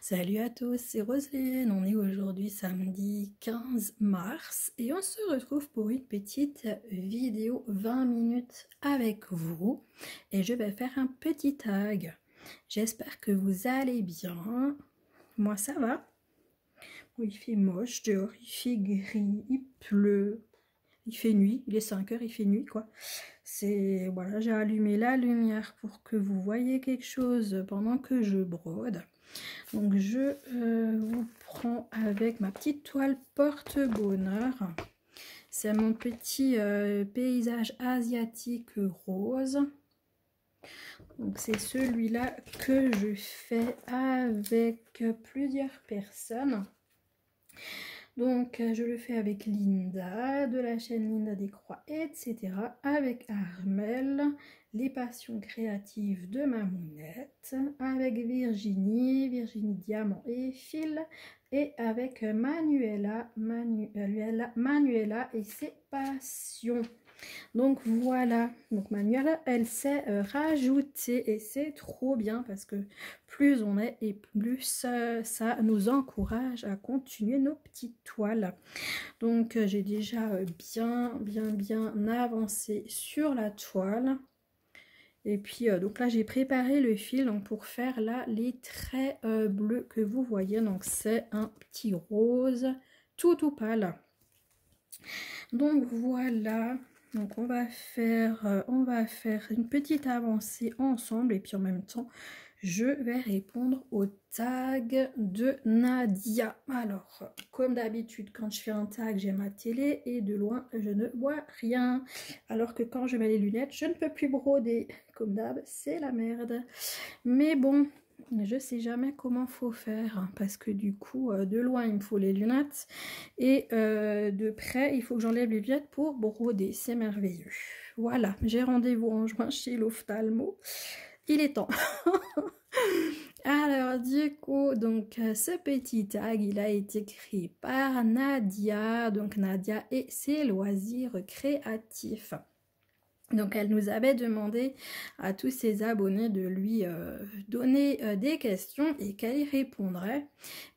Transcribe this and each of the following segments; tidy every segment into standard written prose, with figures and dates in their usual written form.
Salut à tous, c'est Roselyne. On est aujourd'hui samedi 15 mars et on se retrouve pour une petite vidéo 20 minutes avec vous et je vais faire un petit tag. J'espère que vous allez bien. Moi ça va. Bon, il fait moche dehors, il fait gris, il pleut, il fait nuit, il est 5 heures, il fait nuit quoi. C'est voilà, j'ai allumé la lumière pour que vous voyez quelque chose pendant que je brode. Donc je vous prends avec ma petite toile porte-bonheur. C'est mon petit paysage asiatique rose. Donc c'est celui-là que je fais avec plusieurs personnes. Donc je le fais avec Linda de la chaîne Linda Décroix, etc. Avec Armel, les passions créatives de Mamounette, avec Virginie Diamant et Phil, et avec Manuela et ses passions. Donc voilà, donc Manuela elle s'est rajoutée et c'est trop bien parce que plus on est et plus ça nous encourage à continuer nos petites toiles. Donc j'ai déjà bien avancé sur la toile. Et puis donc là j'ai préparé le fil donc, pour faire là les traits bleus que vous voyez. Donc c'est un petit rose tout pâle. Donc voilà. Donc on va faire une petite avancée ensemble et puis en même temps je vais répondre au tag de Nadia. Alors comme d'habitude quand je fais un tag j'ai ma télé et de loin je ne vois rien. Alors que quand je mets les lunettes je ne peux plus broder. Comme d'hab c'est la merde. Mais bon, je sais jamais comment faut faire hein, parce que du coup de loin il me faut les lunettes et de près il faut que j'enlève les lunettes pour broder, c'est merveilleux. Voilà, j'ai rendez-vous en juin chez l'ophtalmo, il est temps. Alors du coup donc ce petit tag il a été créé par Nadia, donc Nadia et ses loisirs créatifs. Donc elle nous avait demandé à tous ses abonnés de lui donner des questions et qu'elle y répondrait.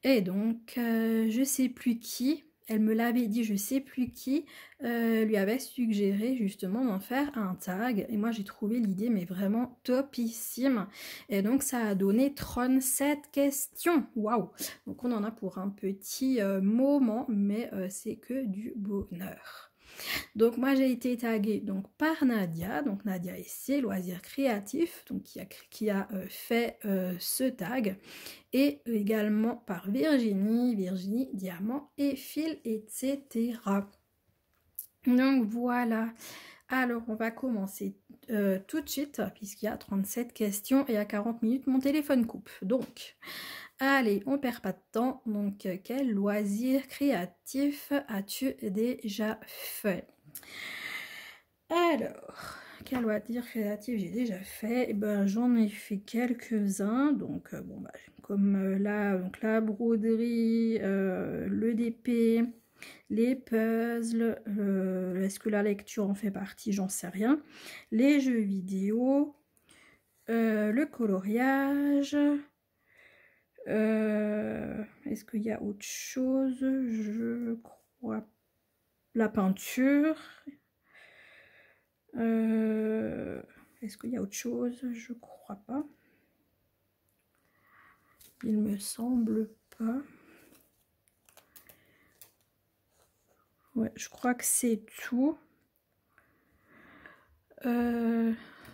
Et donc je sais plus qui, elle me l'avait dit, je sais plus qui lui avait suggéré justement d'en faire un tag. Et moi j'ai trouvé l'idée mais vraiment topissime. Et donc ça a donné 37 questions. Waouh! Donc on en a pour un petit moment, mais c'est que du bonheur. Donc moi j'ai été taguée donc par Nadia, donc Nadia et ses loisirs créatifs, donc qui a fait ce tag, et également par Virginie Diamant et Phil, etc. Donc voilà. Alors on va commencer tout de suite puisqu'il y a 37 questions et à 40 minutes mon téléphone coupe. Donc allez, on perd pas de temps. Donc quel loisir créatif as-tu déjà fait? Alors, quel loisir créatif j'ai déjà fait? Ben, j'en ai fait quelques-uns. Donc, bon, bah, comme là, donc la broderie, le DP, les puzzles, est-ce que la lecture en fait partie? J'en sais rien. Les jeux vidéo, le coloriage. Est-ce qu'il y a autre chose? Je crois. La peinture. Est-ce qu'il y a autre chose? Je crois pas. Il me semble pas. Ouais, je crois que c'est tout.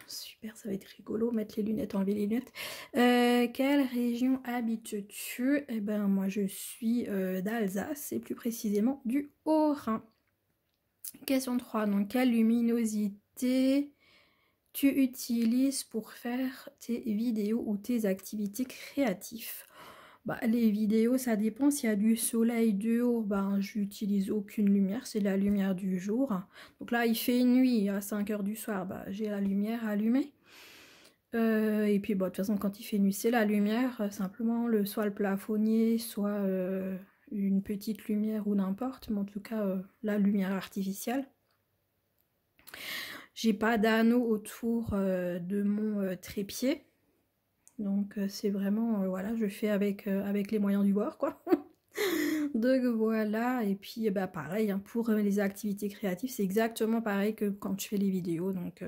Super, ça va être rigolo, mettre les lunettes, enlever les lunettes. Quelle région habites-tu? Eh ben, moi, je suis d'Alsace, et plus précisément du Haut-Rhin. Question 3. Donc, quelle luminosité tu utilises pour faire tes vidéos ou tes activités créatives? Bah, les vidéos, ça dépend. S'il y a du soleil dehors, ben, j'utilise aucune lumière, c'est la lumière du jour. Donc là, il fait nuit à 5 h du soir, bah, j'ai la lumière allumée. Et puis, bon, de toute façon, quand il fait nuit, c'est la lumière. Simplement, soit le plafonnier, soit une petite lumière ou n'importe, mais en tout cas, la lumière artificielle. J'ai pas d'anneau autour de mon trépied. Donc c'est vraiment, voilà, je fais avec les moyens du bord, quoi. Donc voilà, et puis bah, pareil, hein, pour les activités créatives, c'est exactement pareil que quand je fais les vidéos, donc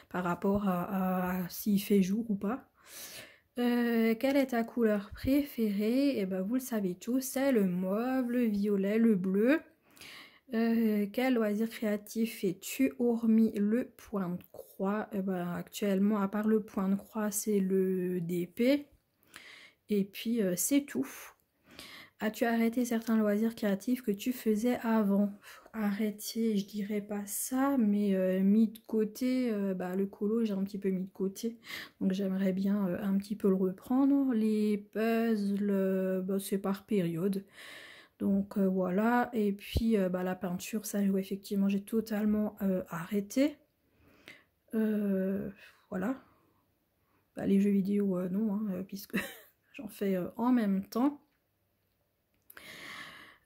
par rapport à s'il fait jour ou pas. Quelle est ta couleur préférée? Et ben vous le savez tous, c'est le mauve, le violet, le bleu. Quel loisir créatif fais-tu hormis le point de croix? Eh ben, actuellement, à part le point de croix, c'est le DP. Et puis, c'est tout. As-tu arrêté certains loisirs créatifs que tu faisais avant? Arrêter, je dirais pas ça, mais mis de côté, bah, le colo, j'ai un petit peu mis de côté. Donc j'aimerais bien un petit peu le reprendre. Les puzzles, bah, c'est par période. Donc voilà, et puis bah, la peinture, ça effectivement j'ai totalement arrêté. Voilà. Bah, les jeux vidéo, non, hein, puisque j'en fais en même temps.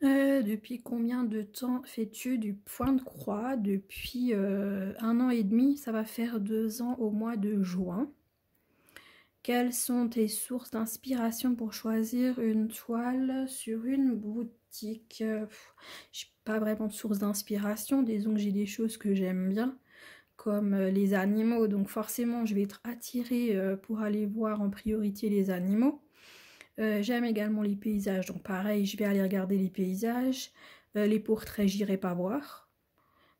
Depuis combien de temps fais-tu du point de croix? Depuis 1 an et demi, ça va faire 2 ans au mois de juin. Quelles sont tes sources d'inspiration pour choisir une toile sur une boutique? J'ai pas vraiment de source d'inspiration, disons que j'ai des choses que j'aime bien, comme les animaux, donc forcément je vais être attirée pour aller voir en priorité les animaux. J'aime également les paysages, donc pareil, je vais aller regarder les paysages. Les portraits, j'irai pas voir,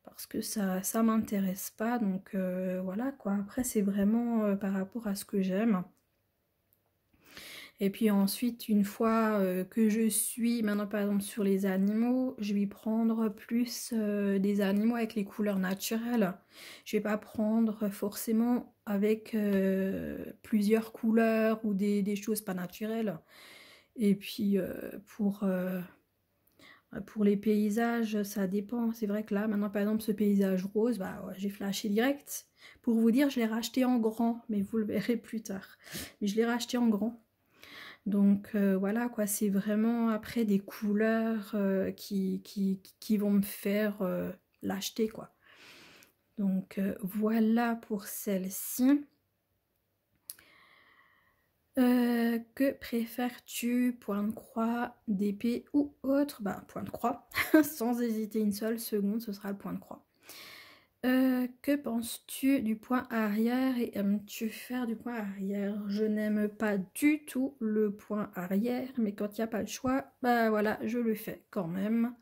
parce que ça m'intéresse pas, donc voilà quoi. Après, c'est vraiment par rapport à ce que j'aime. Et puis ensuite, une fois que je suis maintenant par exemple sur les animaux, je vais prendre plus des animaux avec les couleurs naturelles. Je vais pas prendre forcément avec plusieurs couleurs ou des choses pas naturelles. Et puis pour les paysages, ça dépend. C'est vrai que là, maintenant par exemple ce paysage rose, bah ouais, j'ai flashé direct. Pour vous dire, je l'ai racheté en grand, mais vous le verrez plus tard. Mais je l'ai racheté en grand. Donc voilà quoi, c'est vraiment après des couleurs qui vont me faire l'acheter quoi. Donc voilà pour celle-ci. Que préfères-tu? Point de croix, d'épée ou autre? Bah point de croix, sans hésiter une seule seconde, ce sera le point de croix. Que penses-tu du point arrière et aimes-tu faire du point arrière? Je n'aime pas du tout le point arrière, mais quand il n'y a pas le choix, bah voilà, je le fais quand même.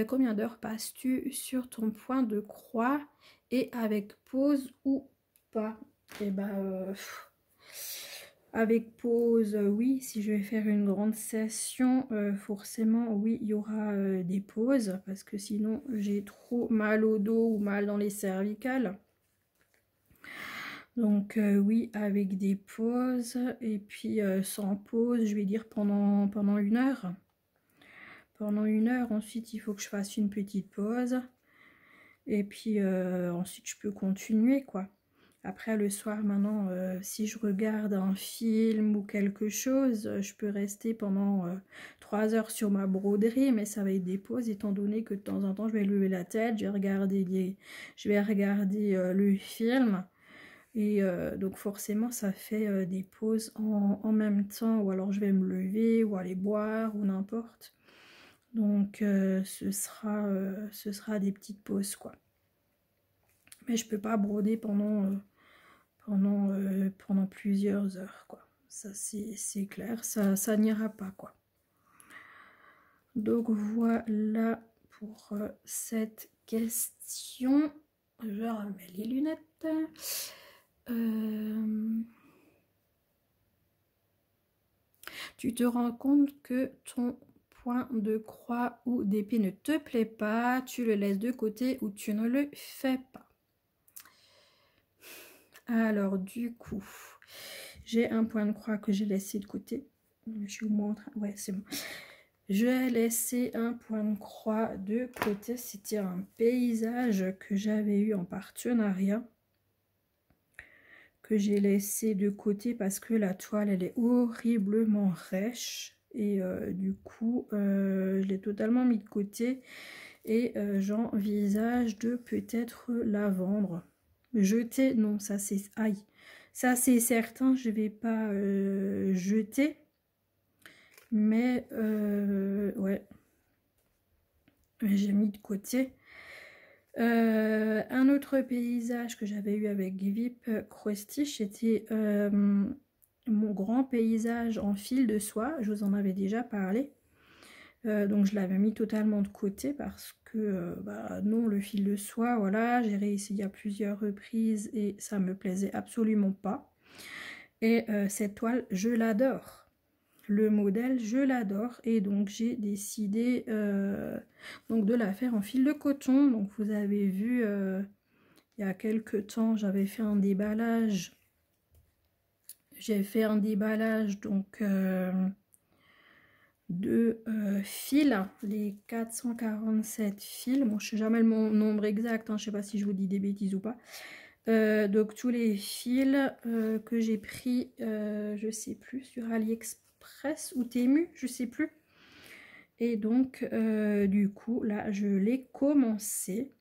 Combien d'heures passes-tu sur ton point de croix et avec pause ou pas? Et bah avec pause, oui, si je vais faire une grande session, forcément, oui, il y aura des pauses, parce que sinon, j'ai trop mal au dos ou mal dans les cervicales. Donc oui, avec des pauses, et puis sans pause, je vais dire pendant 1 heure. Pendant 1 heure, ensuite, il faut que je fasse une petite pause. Et puis ensuite, je peux continuer, quoi. Après, le soir, maintenant, si je regarde un film ou quelque chose, je peux rester pendant 3 heures sur ma broderie, mais ça va être des pauses, étant donné que de temps en temps, je vais lever la tête, je vais regarder, le film. Et donc forcément, ça fait des pauses en même temps, ou alors je vais me lever, ou aller boire, ou n'importe. Donc ce sera des petites pauses, quoi. Mais je peux pas broder pendant plusieurs heures, quoi. Ça, c'est clair, ça n'ira pas, quoi. Donc, voilà pour cette question. Je remets les lunettes. Tu te rends compte que ton point de croix ou d'épée ne te plaît pas, tu le laisses de côté ou tu ne le fais pas. Alors du coup, j'ai un point de croix que j'ai laissé de côté. Je vous montre. Ouais, c'est bon. Je vais laisser un point de croix de côté. C'était un paysage que j'avais eu en partenariat, que j'ai laissé de côté parce que la toile, elle est horriblement rêche. Et du coup, je l'ai totalement mis de côté. Et j'envisage de peut-être la vendre. Jeter, non, ça c'est... Aïe! Ça, c'est certain, je vais pas jeter. Mais, ouais. J'ai mis de côté. Un autre paysage que j'avais eu avec Vip Crostiche, c'était mon grand paysage en fil de soie. Je vous en avais déjà parlé. Donc je l'avais mis totalement de côté parce que bah, non, le fil de soie, voilà, j'ai réessayé à plusieurs reprises et ça me plaisait absolument pas. Et cette toile, je l'adore. Le modèle, je l'adore et donc j'ai décidé donc de la faire en fil de coton. Donc vous avez vu, il y a quelques temps, j'avais fait un déballage. J'ai fait un déballage donc de fils, les 447 fils. Bon, je sais jamais le nombre exact, hein, je sais pas si je vous dis des bêtises ou pas. Donc tous les fils que j'ai pris, je sais plus, sur AliExpress ou Temu, je sais plus. Et donc du coup là je l'ai commencé.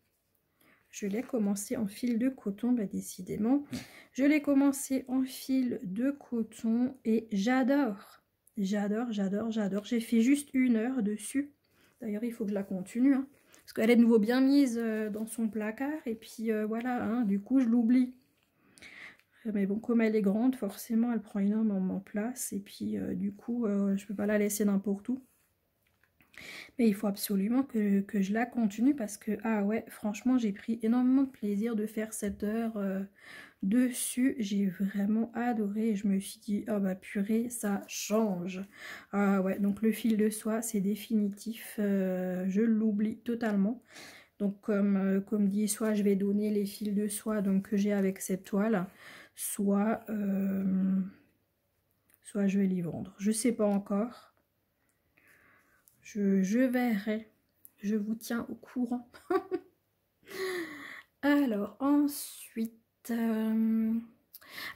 Je l'ai commencé en fil de coton, bah décidément. Je l'ai commencé en fil de coton et j'adore. J'adore, j'adore, j'adore. J'ai fait juste 1 heure dessus. D'ailleurs, il faut que je la continue. Hein, parce qu'elle est de nouveau bien mise dans son placard. Et puis voilà, hein, du coup, je l'oublie. Mais bon, comme elle est grande, forcément, elle prend énormément de place. Et puis, du coup, je ne peux pas la laisser n'importe où. Mais il faut absolument que je la continue parce que, ah ouais, franchement, j'ai pris énormément de plaisir de faire cette heure dessus. J'ai vraiment adoré. Je me suis dit, oh bah purée, ça change. Ah ouais, donc le fil de soie, c'est définitif. Je l'oublie totalement. Donc comme dit, soit je vais donner les fils de soie donc, que j'ai avec cette toile, soit, soit je vais les vendre. Je sais pas encore. Je verrai. Je vous tiens au courant. Alors, ensuite,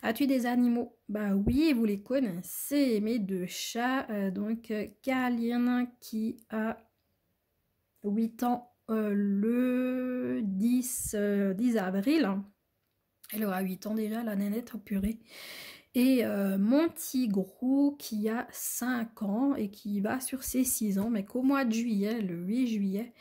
as-tu des animaux? Bah oui, vous les connaissez, mes 2 chats. Donc, Caline qui a 8 ans le 10 avril. Elle aura 8 ans déjà, la nénette, oh purée. Et mon Tigrou qui a 5 ans et qui va sur ses 6 ans, mais qu'au mois de juillet, le 8 juillet,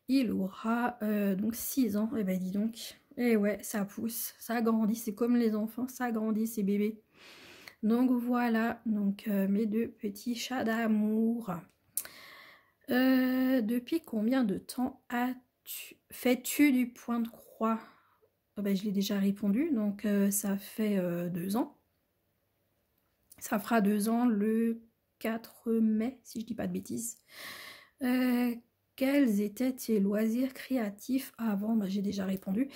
il aura donc 6 ans. Et ben dis donc, et ouais, ça pousse, ça grandit, c'est comme les enfants, ça grandit ces bébés. Donc voilà, donc mes 2 petits chats d'amour. Depuis combien de temps fais-tu du point de croix? Oh ben, je l'ai déjà répondu, donc ça fait 2 ans. Ça fera 2 ans le 4 mai, si je dis pas de bêtises. Quels étaient tes loisirs créatifs avant? Bah, j'ai déjà répondu.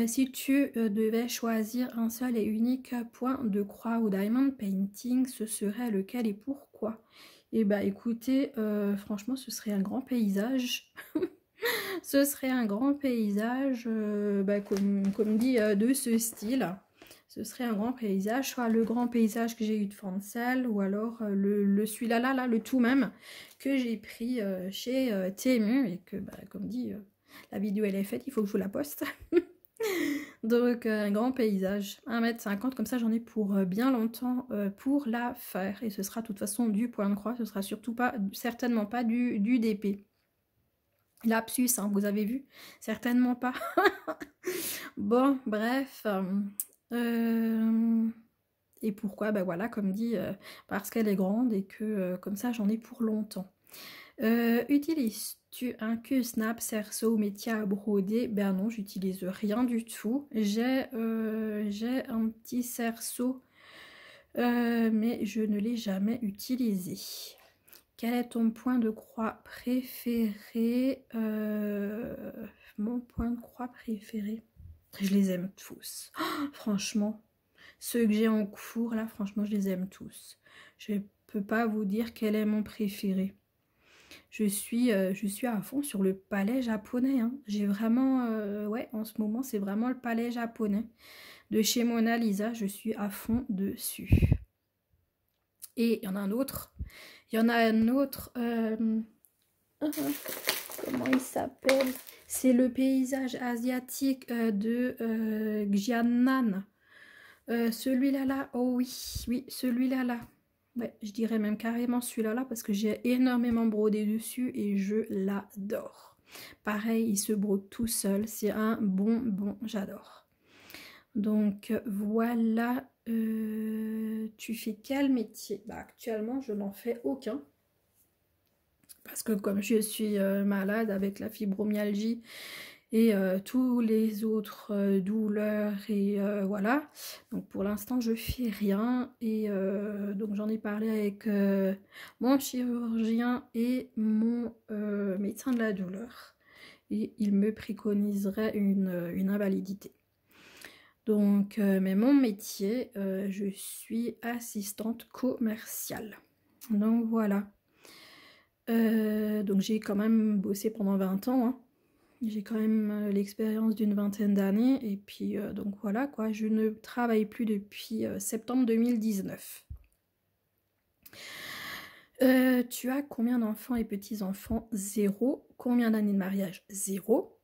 Si tu devais choisir un seul et unique point de croix ou diamond painting, ce serait lequel et pourquoi? Et bah écoutez, franchement, ce serait un grand paysage. Ce serait un grand paysage, bah, comme dit, de ce style. Ce serait un grand paysage, soit le grand paysage que j'ai eu de Fancel, ou alors celui-là, là, le tout même, que j'ai pris chez Temu, et que, bah, comme dit, la vidéo elle est faite, il faut que je vous la poste. Donc, un grand paysage, 1,50 m, comme ça j'en ai pour bien longtemps pour la faire. Et ce sera de toute façon du point de croix, ce sera surtout pas, certainement pas du DP. Lapsus, hein, vous avez vu? Certainement pas. Bon, bref. Et pourquoi? Ben voilà, comme dit, parce qu'elle est grande et que comme ça j'en ai pour longtemps. Utilises-tu un Q-Snap, cerceau ou métier à broder? Ben non, j'utilise rien du tout. J'ai un petit cerceau, mais je ne l'ai jamais utilisé. Quel est ton point de croix préféré? Mon point de croix préféré. Je les aime tous. Oh, franchement, ceux que j'ai en cours, là, franchement, je les aime tous. Je ne peux pas vous dire quel est mon préféré. Je suis à fond sur le palais japonais. Hein. J'ai vraiment... ouais, en ce moment, c'est vraiment le palais japonais. De chez Mona Lisa, je suis à fond dessus. Et il y en a un autre. Il y en a un autre. Comment il s'appelle? C'est le paysage asiatique de Xianan. Celui-là, là, oh oui, oui, celui-là, là. Ouais, je dirais même carrément celui-là, là, parce que j'ai énormément brodé dessus et je l'adore. Pareil, il se brode tout seul, c'est un bonbon, j'adore. Donc voilà, tu fais quel métier? Bah, actuellement, je n'en fais aucun. Parce que comme je suis malade avec la fibromyalgie et tous les autres douleurs et voilà, donc pour l'instant je fais rien et donc j'en ai parlé avec mon chirurgien et mon médecin de la douleur et il me préconiserait une invalidité. Donc mais mon métier, je suis assistante commerciale. Donc voilà. Donc j'ai quand même bossé pendant 20 ans, hein. J'ai quand même l'expérience d'une vingtaine d'années et puis donc voilà quoi, je ne travaille plus depuis septembre 2019. Tu as combien d'enfants et petits-enfants? 0. Combien d'années de mariage? 0.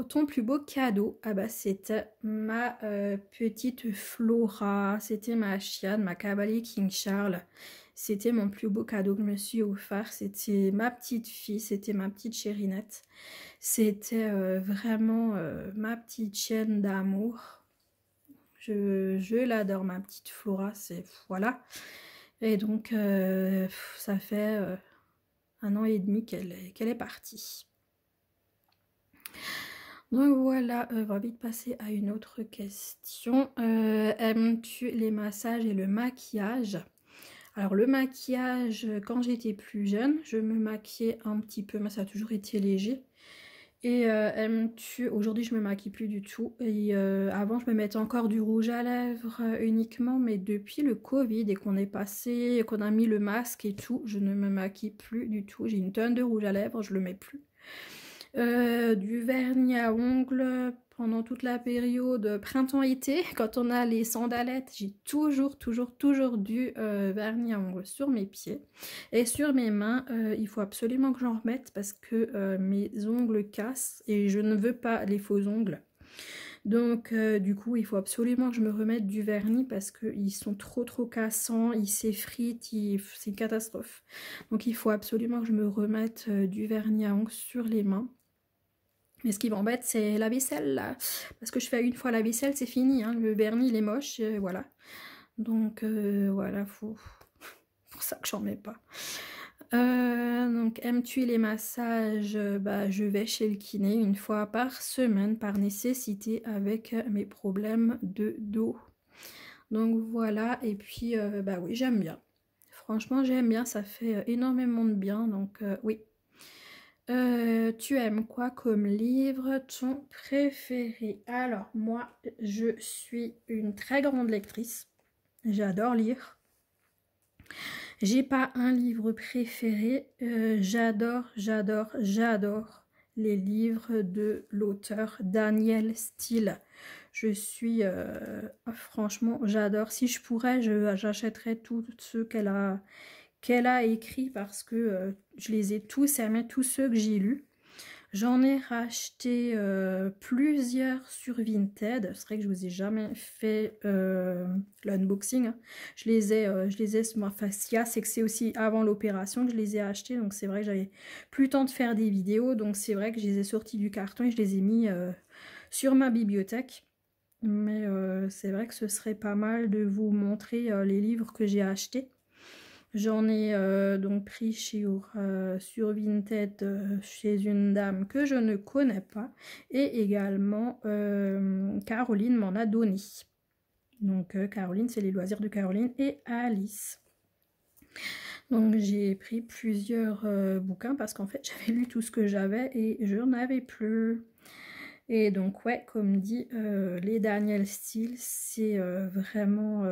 Ton plus beau cadeau? Ah bah c'était ma petite Flora, c'était ma chienne, ma cavalier King Charles. C'était mon plus beau cadeau que je me suis offert. C'était ma petite fille, c'était ma petite chérinette. C'était vraiment ma petite chienne d'amour. Je l'adore, ma petite Flora, c'est voilà. Et donc ça fait 1 an et demi qu'elle est partie. Donc voilà, on va vite passer à une autre question. Aimes-tu les massages et le maquillage? Alors le maquillage, quand j'étais plus jeune, je me maquillais un petit peu, mais ça a toujours été léger. Et aujourd'hui je me maquille plus du tout. Et avant je me mettais encore du rouge à lèvres uniquement, mais depuis le Covid et qu'on est passé, qu'on a mis le masque et tout, je ne me maquille plus du tout. J'ai une tonne de rouge à lèvres, je le mets plus. Du vernis à ongles pendant toute la période printemps-été, quand on a les sandalettes, j'ai toujours du vernis à ongles sur mes pieds. Et sur mes mains, il faut absolument que j'en remette parce que mes ongles cassent et je ne veux pas les faux ongles. Donc du coup il faut absolument que je me remette du vernis parce qu'ils sont trop cassants, ils s'effritent, c'est une catastrophe. Donc il faut absolument que je me remette du vernis à ongles sur les mains. Mais ce qui m'embête, c'est la vaisselle, là. Parce que je fais une fois la vaisselle, c'est fini, hein. Le vernis, il est moche, voilà. Donc, voilà, faut... pour ça que j'en mets pas. Donc, aimes-tu les massages? Bah, je vais chez le kiné une fois par semaine, par nécessité, avec mes problèmes de dos. Donc, voilà. Et puis, bah oui, j'aime bien. Franchement, j'aime bien, ça fait énormément de bien, donc oui. Tu aimes quoi comme livre, ton préféré? Alors moi, je suis une très grande lectrice. J'adore lire. J'ai pas un livre préféré. J'adore les livres de l'auteur Danielle Steele. Je suis, franchement, j'adore. Si je pourrais, j'achèterais tous ceux qu'elle a écrit parce que je les ai tous aimés, tous ceux que j'ai lus. J'en ai racheté plusieurs sur Vinted. C'est vrai que je vous ai jamais fait l'unboxing, hein. Je les ai, enfin, ce qu'il y a, c'est que c'est aussi avant l'opération que je les ai achetés. Donc c'est vrai que j'avais plus le temps de faire des vidéos. Donc c'est vrai que je les ai sortis du carton et je les ai mis sur ma bibliothèque. Mais c'est vrai que ce serait pas mal de vous montrer les livres que j'ai achetés. J'en ai donc pris sur Vinted chez une dame que je ne connais pas. Et également, Caroline m'en a donné. Donc Caroline, c'est les loisirs de Caroline et Alice. Donc j'ai pris plusieurs bouquins parce qu'en fait j'avais lu tout ce que j'avais et je n'en avais plus. Et donc ouais, comme dit, les Danielle Steele, c'est vraiment...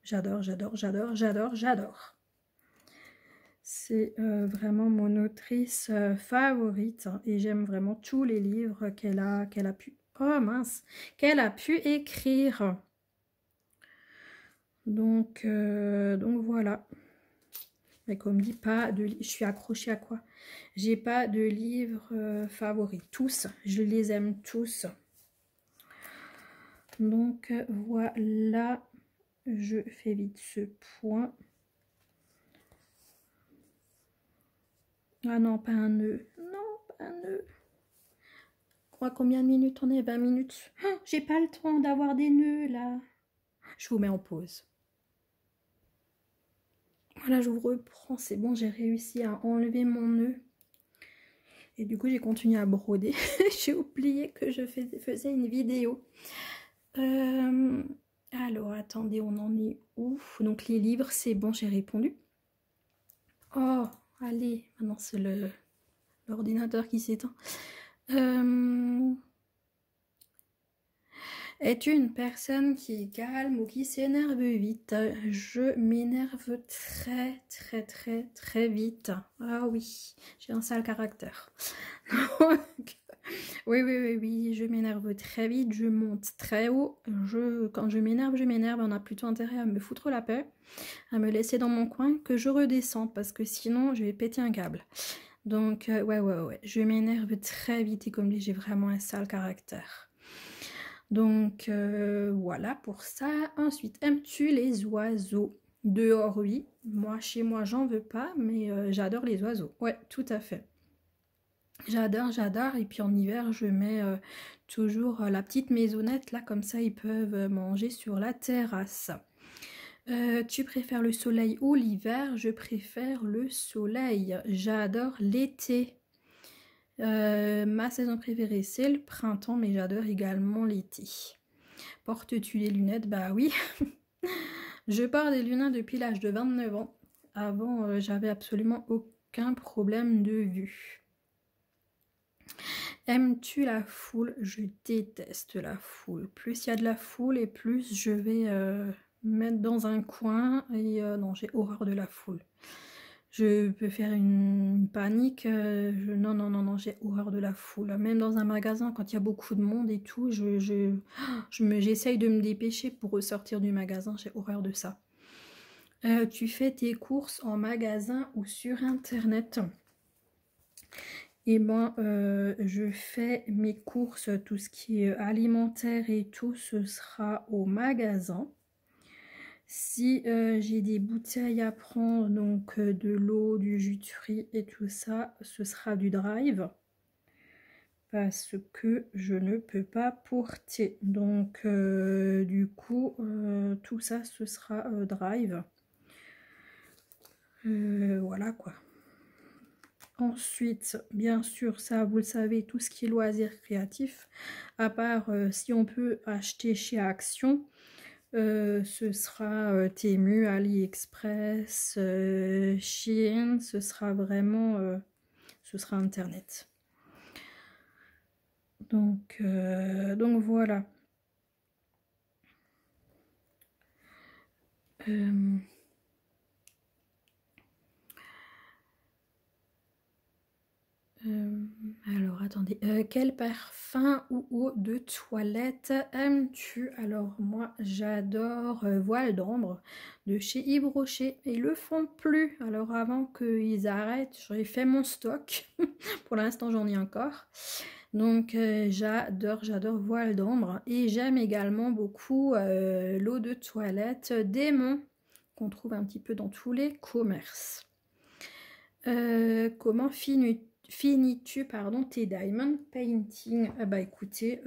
j'adore. C'est vraiment mon autrice favorite, hein, et j'aime vraiment tous les livres qu'elle a pu... Oh mince! Qu'elle a pu écrire. Donc voilà. Mais comme dit, pas de... Je suis accrochée à quoi? J'ai pas de livres favoris. Tous, je les aime tous. Donc voilà, je fais vite ce point. Ah non, pas un nœud. Non, pas un nœud. Combien de minutes on est? 20 minutes. Oh, j'ai pas le temps d'avoir des nœuds là. Je vous mets en pause. Voilà, je vous reprends. C'est bon, j'ai réussi à enlever mon nœud. Et du coup, j'ai continué à broder. J'ai oublié que je faisais une vidéo. Alors, attendez, on en est où? Donc, les livres, c'est bon, j'ai répondu. Oh, allez, maintenant c'est l'ordinateur qui s'éteint. Es-tu une personne qui est calme ou qui s'énerve vite? Je m'énerve très vite. Ah oui, j'ai un sale caractère. Oui, je m'énerve très vite, je monte très haut. Quand je m'énerve, on a plutôt intérêt à me foutre la paix, à me laisser dans mon coin, que je redescende, parce que sinon je vais péter un câble. Donc ouais, je m'énerve très vite et comme dit, j'ai vraiment un sale caractère. Donc voilà pour ça. Ensuite, aimes-tu les oiseaux? Dehors, oui. Moi, chez moi, j'en veux pas, mais j'adore les oiseaux. Ouais, tout à fait. J'adore. Et puis en hiver, je mets toujours la petite maisonnette, là, comme ça, ils peuvent manger sur la terrasse. Tu préfères le soleil ou l'hiver? Je préfère le soleil. J'adore l'été. Ma saison préférée, c'est le printemps, mais j'adore également l'été. Portes-tu des lunettes? Bah oui. Je porte des lunettes depuis l'âge de 29 ans. Avant, j'avais absolument aucun problème de vue. Aimes-tu la foule? Je déteste la foule. Plus il y a de la foule et plus je vais me mettre dans un coin. Et non, j'ai horreur de la foule. Je peux faire une panique. Non, j'ai horreur de la foule. Même dans un magasin, quand il y a beaucoup de monde et tout, j'essaye de me dépêcher pour ressortir du magasin. J'ai horreur de ça. Tu fais tes courses en magasin ou sur internet? Et ben, je fais mes courses, tout ce qui est alimentaire et tout, ce sera au magasin. Si j'ai des bouteilles à prendre, donc de l'eau, du jus de fruits et tout ça, ce sera du drive. Parce que je ne peux pas porter. Donc du coup, tout ça, ce sera drive. Voilà quoi. Ensuite, bien sûr, ça vous le savez, tout ce qui est loisirs créatifs, à part si on peut acheter chez Action, ce sera Temu, AliExpress, Shein, ce sera vraiment, ce sera Internet. Donc voilà. Alors attendez, quel parfum ou eau de toilette aimes-tu? Alors moi j'adore Voile d'ombre de chez Yves Rocher. Ils le font plus, alors avant qu'ils arrêtent, j'aurais fait mon stock. Pour l'instant j'en ai encore. Donc j'adore Voile d'ombre. Et j'aime également beaucoup l'eau de toilette Démon, qu'on trouve un petit peu dans tous les commerces. Comment finis-tu tes diamond painting? Bah écoutez,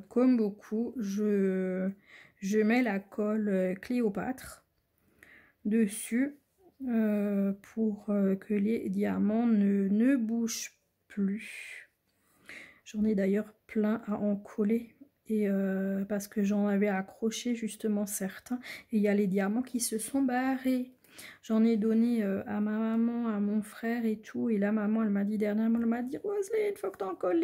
comme beaucoup, je mets la colle Cléopâtre dessus pour que les diamants ne bougent plus. J'en ai d'ailleurs plein à en coller. Et parce que j'en avais accroché justement certains. Et il y a les diamants qui se sont barrés. J'en ai donné à ma maman, à mon frère et tout. Et là, maman, elle m'a dit dernièrement, elle m'a dit, Roselyne, il faut que tu en colles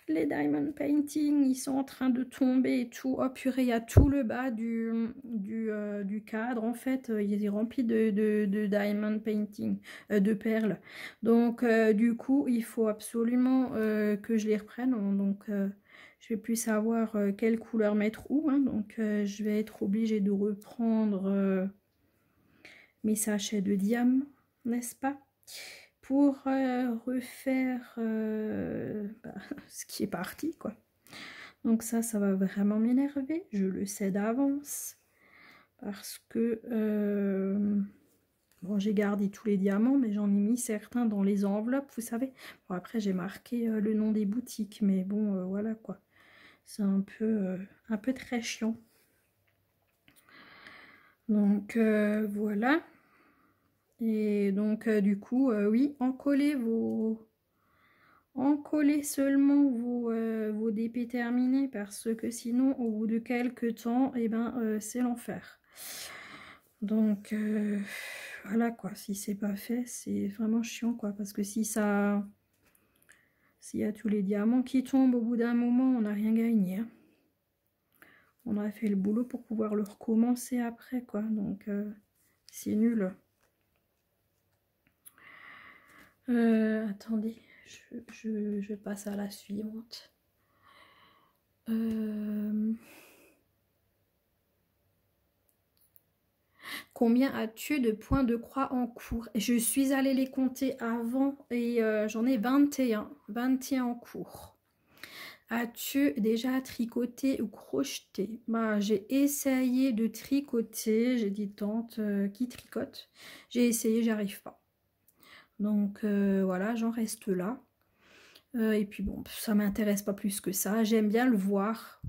les diamond painting. Ils sont en train de tomber et tout. Oh purée, il y a tout le bas du cadre. En fait, il est rempli de diamond painting, de perles. Donc, du coup, il faut absolument que je les reprenne. Donc, je vais plus savoir quelle couleur mettre où. Hein. Donc, je vais être obligée de reprendre mes sachets de diamants, n'est-ce pas? Pour refaire ce qui est parti, quoi. Donc ça va vraiment m'énerver, je le sais d'avance. Parce que, bon, j'ai gardé tous les diamants, mais j'en ai mis certains dans les enveloppes, vous savez. Bon, après, j'ai marqué le nom des boutiques, mais bon, voilà quoi. C'est un peu très chiant. Donc, voilà. Et donc, du coup, oui, encollez seulement vos DP terminés, parce que sinon, au bout de quelques temps, eh ben, c'est l'enfer. Donc, voilà quoi, si c'est pas fait, c'est vraiment chiant quoi, parce que s'il y a tous les diamants qui tombent au bout d'un moment, on n'a rien gagné. Hein. On a fait le boulot pour pouvoir le recommencer après quoi, donc c'est nul. Attendez, je passe à la suivante. Combien as-tu de points de croix en cours? Je suis allée les compter avant et j'en ai 21. 21 en cours. As-tu déjà tricoté ou crocheté? Bah, j'ai essayé de tricoter. J'ai dit tante qui tricote. J'ai essayé, j'arrive pas. Donc voilà, j'en reste là. Et puis bon, ça m'intéresse pas plus que ça. J'aime bien le voir.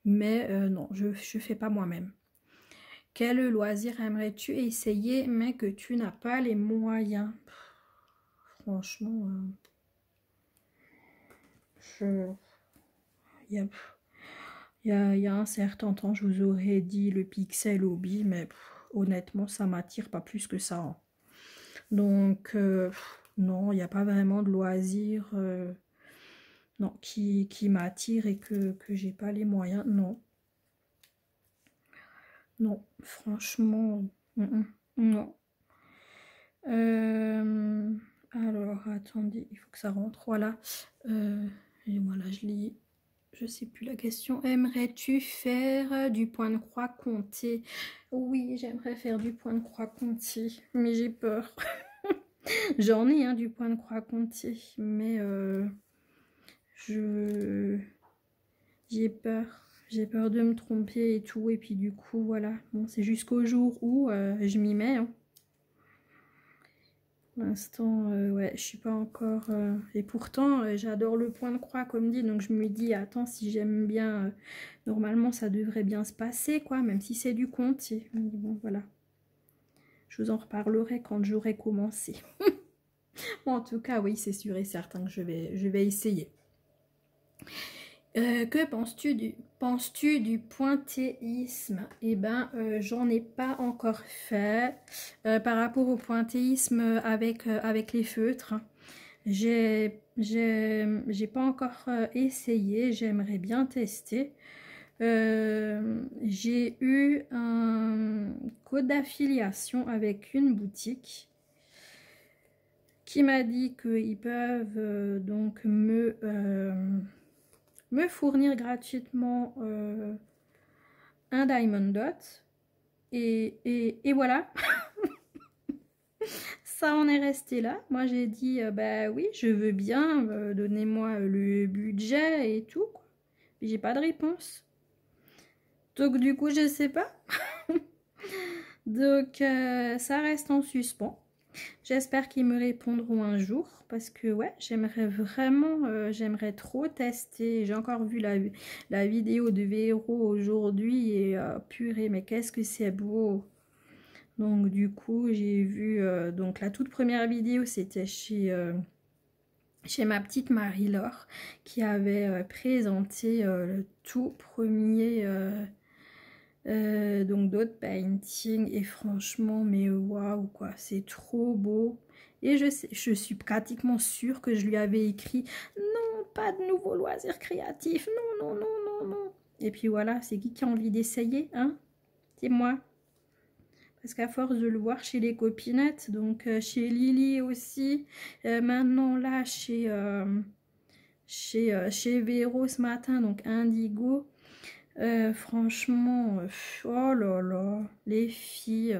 Mais non, je fais pas moi-même. Quel loisir aimerais-tu essayer mais que tu n'as pas les moyens? Franchement, il y a un certain temps, je vous aurais dit le pixel hobby, mais honnêtement, ça m'attire pas plus que ça. Hein. Donc, non, il n'y a pas vraiment de loisir non, qui m'attire et que j'ai pas les moyens. Non. Non, franchement, non. Alors, attendez, il faut que ça rentre, voilà. Et voilà, je lis, je sais plus la question. Aimerais-tu faire du point de croix compté? Oui, j'aimerais faire du point de croix compté, mais j'ai peur. J'en ai du point de croix compté, mais j'ai peur. J'ai peur de me tromper et tout, et puis du coup, voilà. Bon, c'est jusqu'au jour où je m'y mets, hein. Pour l'instant, ouais, je suis pas encore... Et pourtant, j'adore le point de croix, comme dit. Donc, je me dis, attends, si j'aime bien... normalement, ça devrait bien se passer, quoi. Même si c'est du compte. Bon, voilà. Je vous en reparlerai quand j'aurai commencé. Bon, en tout cas, oui, c'est sûr et certain que je vais essayer. Que penses-tu du pointillisme? Eh ben, j'en ai pas encore fait. Par rapport au pointillisme avec les feutres, j'ai pas encore essayé. J'aimerais bien tester. J'ai eu un code d'affiliation avec une boutique qui m'a dit qu'ils peuvent donc me fournir gratuitement un Diamond Dot. Et voilà. Ça en est resté là. Moi j'ai dit bah oui, je veux bien, donnez-moi le budget et tout. J'ai pas de réponse. Donc du coup je sais pas. Donc ça reste en suspens. J'espère qu'ils me répondront un jour parce que ouais, j'aimerais vraiment, j'aimerais trop tester. J'ai encore vu la vidéo de Véro aujourd'hui et purée, mais qu'est-ce que c'est beau. Donc du coup, j'ai vu, donc la toute première vidéo, c'était chez ma petite Marie-Laure qui avait présenté le tout premier... donc d'autres paintings et franchement mais waouh quoi, c'est trop beau. Et je suis pratiquement sûre que je lui avais écrit non, pas de nouveaux loisirs créatifs, non, non, non, non, non. Et puis voilà, c'est qui a envie d'essayer, hein? C'est moi. Parce qu'à force de le voir chez les copinettes, donc chez Lily aussi, maintenant là chez Véro ce matin, donc Indigo. Franchement, oh là là, les filles,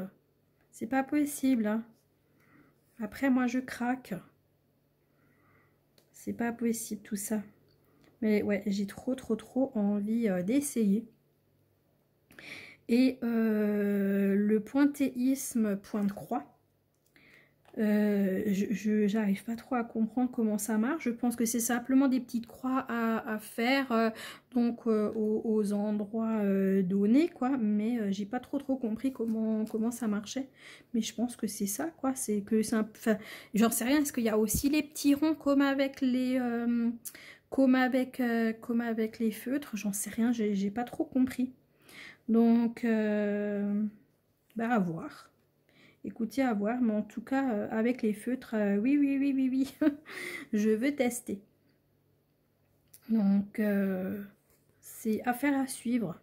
c'est pas possible. Hein. Après, moi, je craque. C'est pas possible tout ça. Mais ouais, j'ai trop envie d'essayer. Et le pointéisme point de croix, j'arrive pas trop à comprendre comment ça marche. Je pense que c'est simplement des petites croix à faire donc aux endroits donnés, quoi. Mais j'ai pas trop compris comment ça marchait. Mais je pense que c'est ça, quoi. C'est que c'est enfin, j'en sais rien. Est-ce qu'il y a aussi les petits ronds comme avec les comme avec les feutres? J'en sais rien. J'ai pas trop compris. Donc bah, à voir. Écoutez, à voir, mais en tout cas, avec les feutres, oui, je veux tester. Donc, c'est affaire à suivre.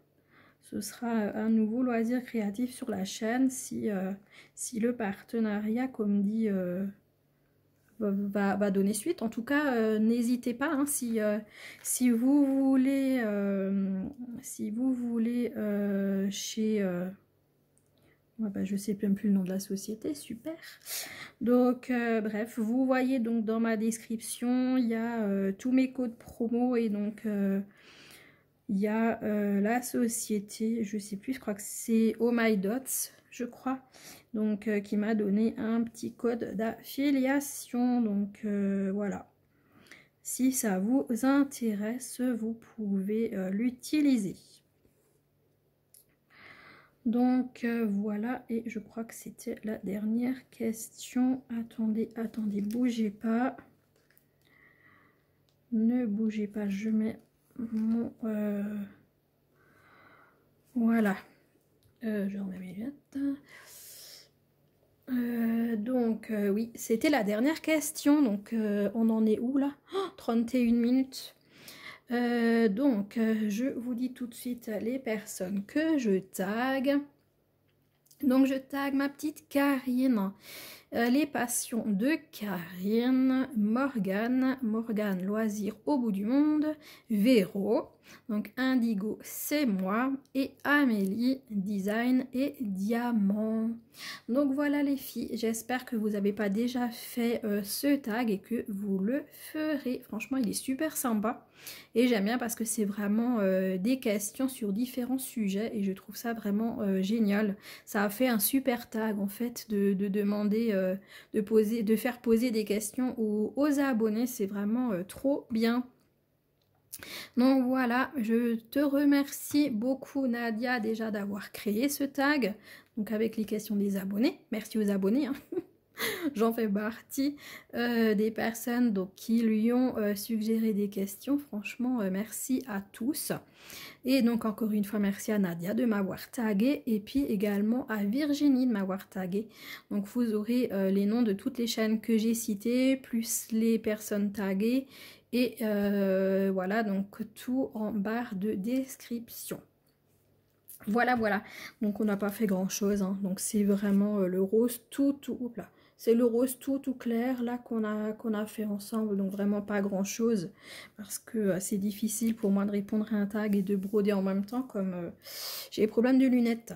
Ce sera un nouveau loisir créatif sur la chaîne si le partenariat, comme dit, va donner suite. En tout cas, n'hésitez pas, hein, si vous voulez, chez... ouais, bah, je sais même plus le nom de la société, super. Donc, bref, vous voyez donc dans ma description, il y a tous mes codes promo et donc il y a la société, je sais plus, je crois que c'est Oh My Dots, je crois, donc qui m'a donné un petit code d'affiliation. Donc voilà, si ça vous intéresse, vous pouvez l'utiliser. Donc voilà, et je crois que c'était la dernière question. Attendez, bougez pas. Ne bougez pas, je mets mon... voilà. Je remets mes lunettes. Donc oui, c'était la dernière question. Donc on en est où là? 31 minutes. Donc, je vous dis tout de suite les personnes que je tag. Donc, je tag ma petite Karine, les passions de Karine, Morgane Loisir au bout du monde, Véro, donc Indigo c'est moi, et Amélie Design et Diamant. Donc voilà les filles, j'espère que vous n'avez pas déjà fait ce tag et que vous le ferez. Franchement il est super sympa et j'aime bien parce que c'est vraiment des questions sur différents sujets et je trouve ça vraiment génial. Ça a fait un super tag en fait de demander de faire poser des questions aux abonnés, c'est vraiment trop bien. Donc voilà, je te remercie beaucoup Nadia déjà d'avoir créé ce tag, donc avec les questions des abonnés. Merci aux abonnés, hein. J'en fais partie des personnes donc, qui lui ont suggéré des questions. Franchement, merci à tous. Et donc encore une fois, merci à Nadia de m'avoir tagué et puis également à Virginie de m'avoir tagué. Donc vous aurez les noms de toutes les chaînes que j'ai citées, plus les personnes taguées. Et voilà, donc tout en barre de description. Voilà, donc on n'a pas fait grand chose, hein. Donc c'est vraiment le rose tout là. C'est le rose tout clair là qu'on a fait ensemble, donc vraiment pas grand chose parce que c'est difficile pour moi de répondre à un tag et de broder en même temps comme j'ai des problèmes de lunettes.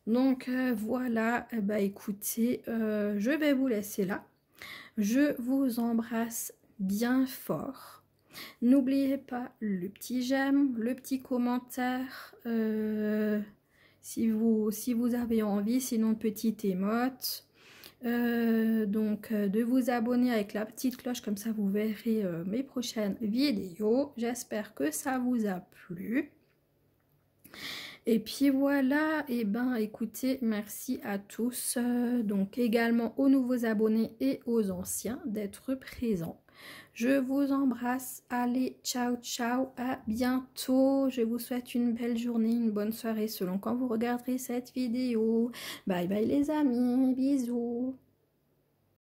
Donc voilà, bah écoutez, je vais vous laisser là. Je vous embrasse bien fort. N'oubliez pas le petit j'aime, le petit commentaire, si vous avez envie, sinon petite émote. Donc de vous abonner avec la petite cloche, comme ça vous verrez mes prochaines vidéos. J'espère que ça vous a plu. Et puis voilà, et ben écoutez, merci à tous, donc également aux nouveaux abonnés et aux anciens d'être présents. Je vous embrasse, allez, ciao, à bientôt. Je vous souhaite une belle journée, une bonne soirée selon quand vous regarderez cette vidéo. Bye bye les amis, bisous.